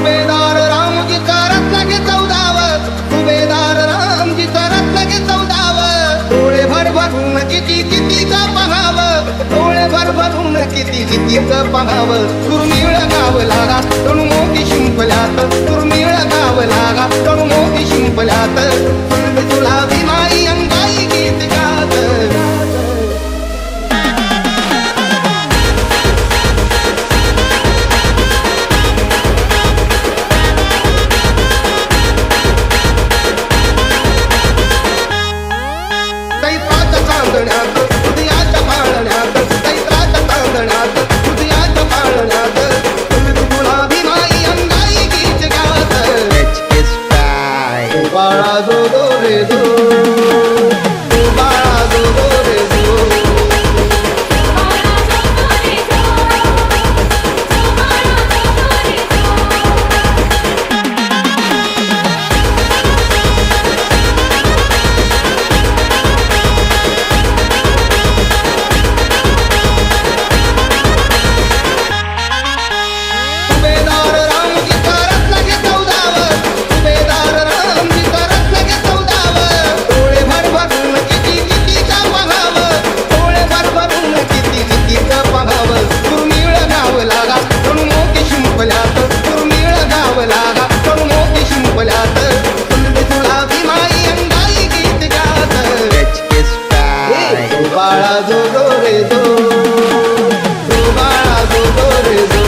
सुभेदार रामजीचा रत्न घे 14व, सुभेदार रामजीचा रत्न घे 14व. डोळे भरभरून कितीच पहावं, डोळे भरभरून कितीच पहावं. दुर्मिळ गाव लागा तणू मोठी शिंपल्यात, दुर्मिळ गाव लागा तणू मोठी शिंपल्यात. तुला भीमाई अंगाई गीत गात. दैत्राच्या चांदण्यात हृदयाच्या पाळण्यात, दैत्राच्या चांदण्यात हृदयाच्या पाळण्यात. तुला भीमाई अंगाई गीत गात. बाळा जो दो रे दो, बाळा जो दो रे दो. सुभेदार रामजीचा रत्न घे 14व, सुभेदार रामजीचा रत्न घे 14व. डोळे भरभरून कितीच पहावं, डोळे भरभरून कितीच पहावं. दुर्मिळ गाव लागा तणू मोठी शिंपल्यात, दुर्मिळ गाव लागा तणू मोठी शिंपल्यात. तुला भीमाई अंगाई गीत गात. बाळा जो दो रे दो, बाळा जो दो रे दो.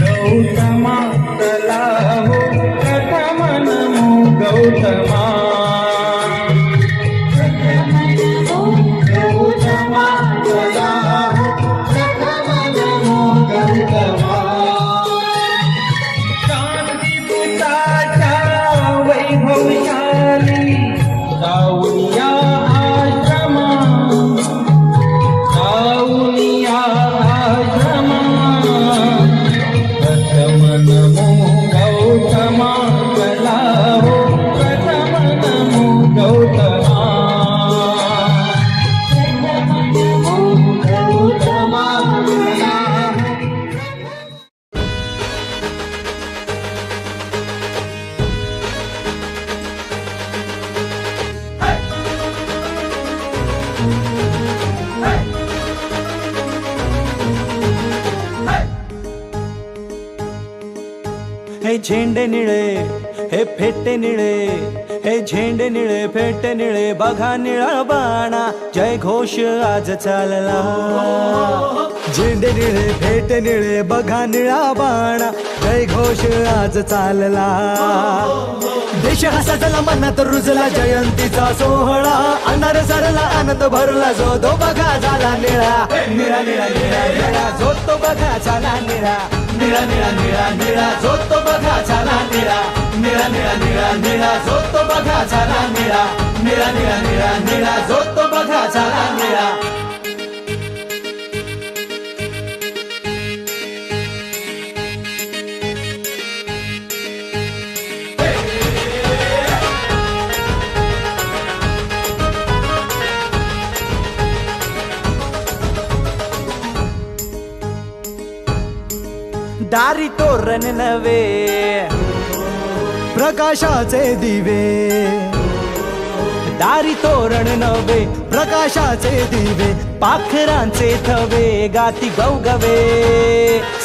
गौतमा चला हो प्रथम नमो गौतमा. गौतमा चला हो प्रथम नमो गौतमा. शांतिपुताच्या वैभवशाली जाऊया आश्रमा, जाऊया आश्रमा. प्रथम नमो गौतमा चला हो प्रथम नमो गौतमा. गौतमा चला हो. हे झेंडे निळे हे फेटे निळे, हे झेंडे निळे फेटे निळे बघा निळा बाणा. जय घोष आज चालला. झेंडे निळे फेटे निळे बघा निळा बाणा. जय घोष आज चालला. देश हा सजला मनात रुजला जयंतीचा सोहळा. अंधार सरला आनंद भरला जो तो बघा झाला निळा. निळा निळा निळा निळा जो तो बघा झाला निळा. निळा निळा निळा निळा जो तो बघा झाला निळा. निळा निळा निळा निळा जो तो बघा झाला निळा. निळा निळा निळा निळा जो तो बघा झाला निळा. दारी तोरण नवे प्रकाशाचे दिवे. दारी तोरण नवे प्रकाशाचे दिवे. पाखरांचे थवे गाती गवगवे.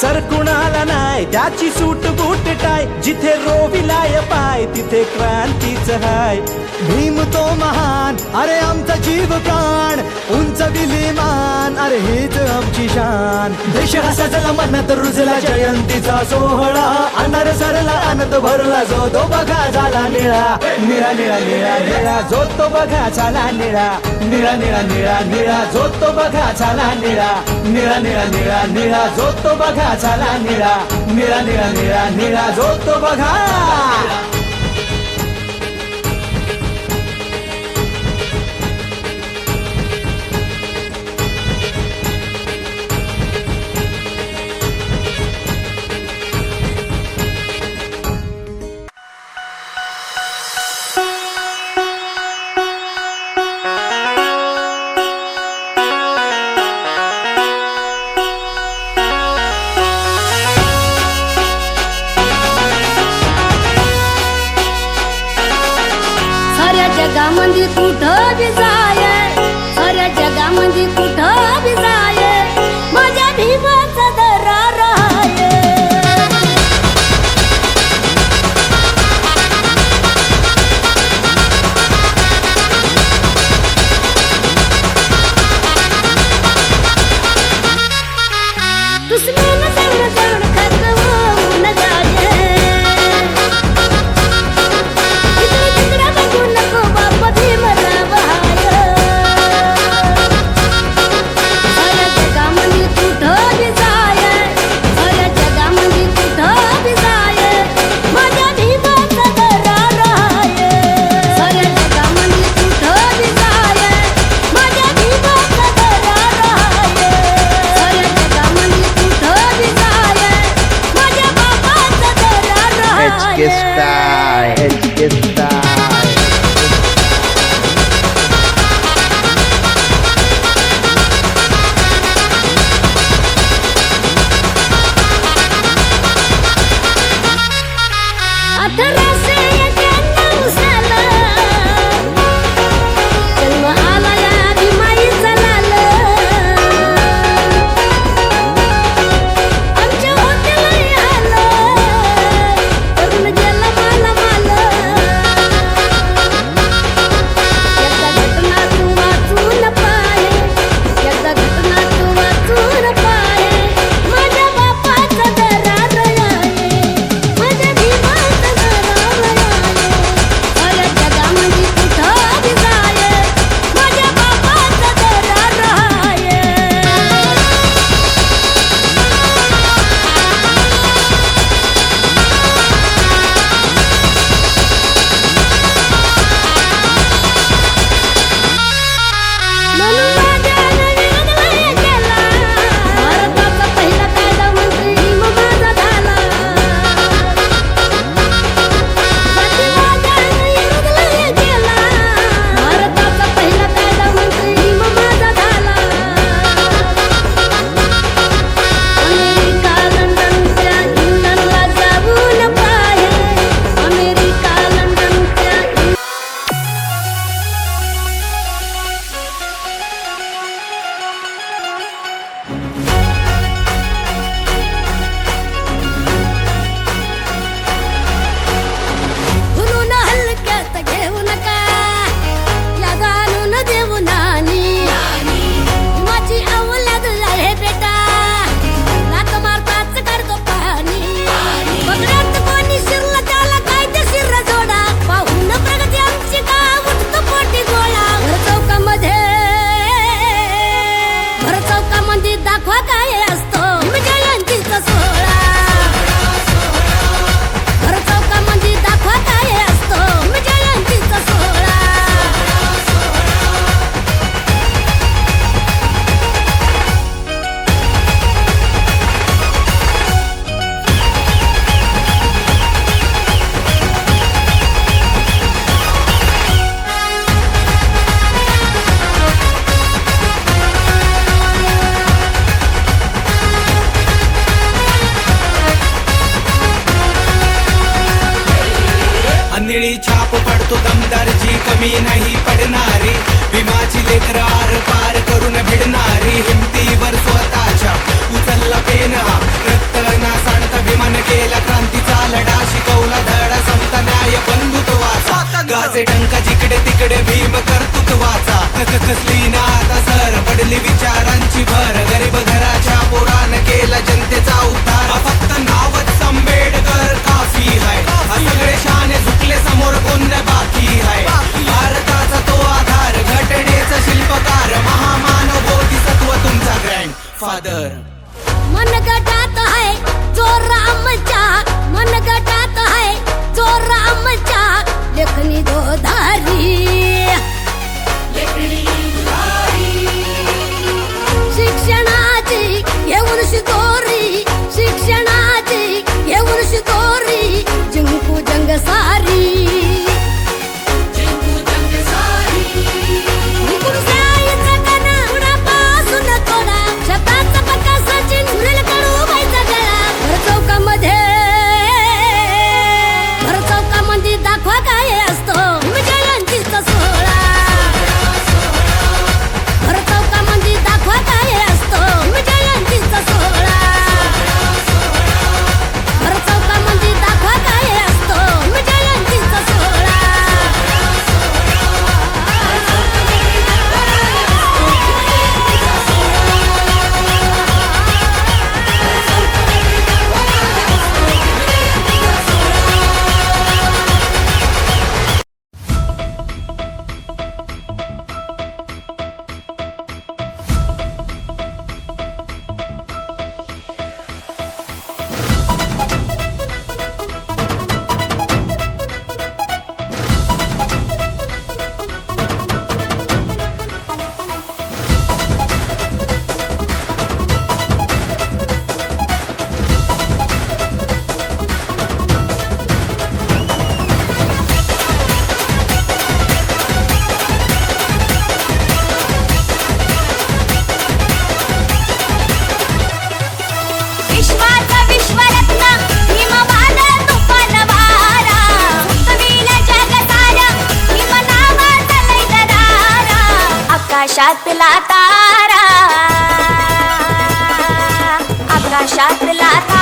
सरकुणाला नाय त्याची सूट बूट टाय. जिथे रोविलाय पाय तिथे क्रांतीच हाय. भीम तो महान अरे आमचा जीव प्राण. उंच विलीमान अरे हीच आमची शान. देश हा सजला मनात रुजला जयंतीचा सोहळा. अंधार सरला आनंद भरला जो तो बघा झाला निळा. निळा निळा निळा निळा जो तो बघा झाला निळा. निळा निळा निळा निळा जो तो बघा झाला निळा. निळा निळा निळा निळा जो तो बघा झाला निळा. निळा निळा निळा निळा जो तो बघा. तो दमदार जी कमी नाही पडणारी भीमाची लेकर आर पार करून भिडणारी हिमतीवर स्वतःच्या उचलला पेन हा रक्त ना सांडता भीमान केला क्रांतीचा लढा शिकवला धडा समता न्याय बंधुत्वाचा गाजे टंका जिकडे तिकडे भीम कर्तृत्वाचा कसली ना आता सर पडली विचारांची भर गरीब घराच्या पोरानं केला जनतेचा उद्धार फक्त नावच आंबेडकर काफी हाय सगळे शाने झुकले समोर कोण बाकी हाय भारताचा तो आधार घटनेचा शिल्पकार महामानव बोधिसत्व तुमचा ग्रँड फादर मनगटात आहे जो रामच्या मनगटात आहे जो रामच्या लेखनी दोधारी शिक्षणाची घेऊन शिदोरी शिक्षणाची घेऊन शिदोरी जिंकू जंग सारी दाखवा काय असतो जयंतीचा सोहळा भर चौकामध्ये दाखवा काय असतो जयंतीचा सोहळा भर चौकामध्ये दाखवा काय असतो जयंतीचा सोहळा आकाशातला तारा आकाशातला तारा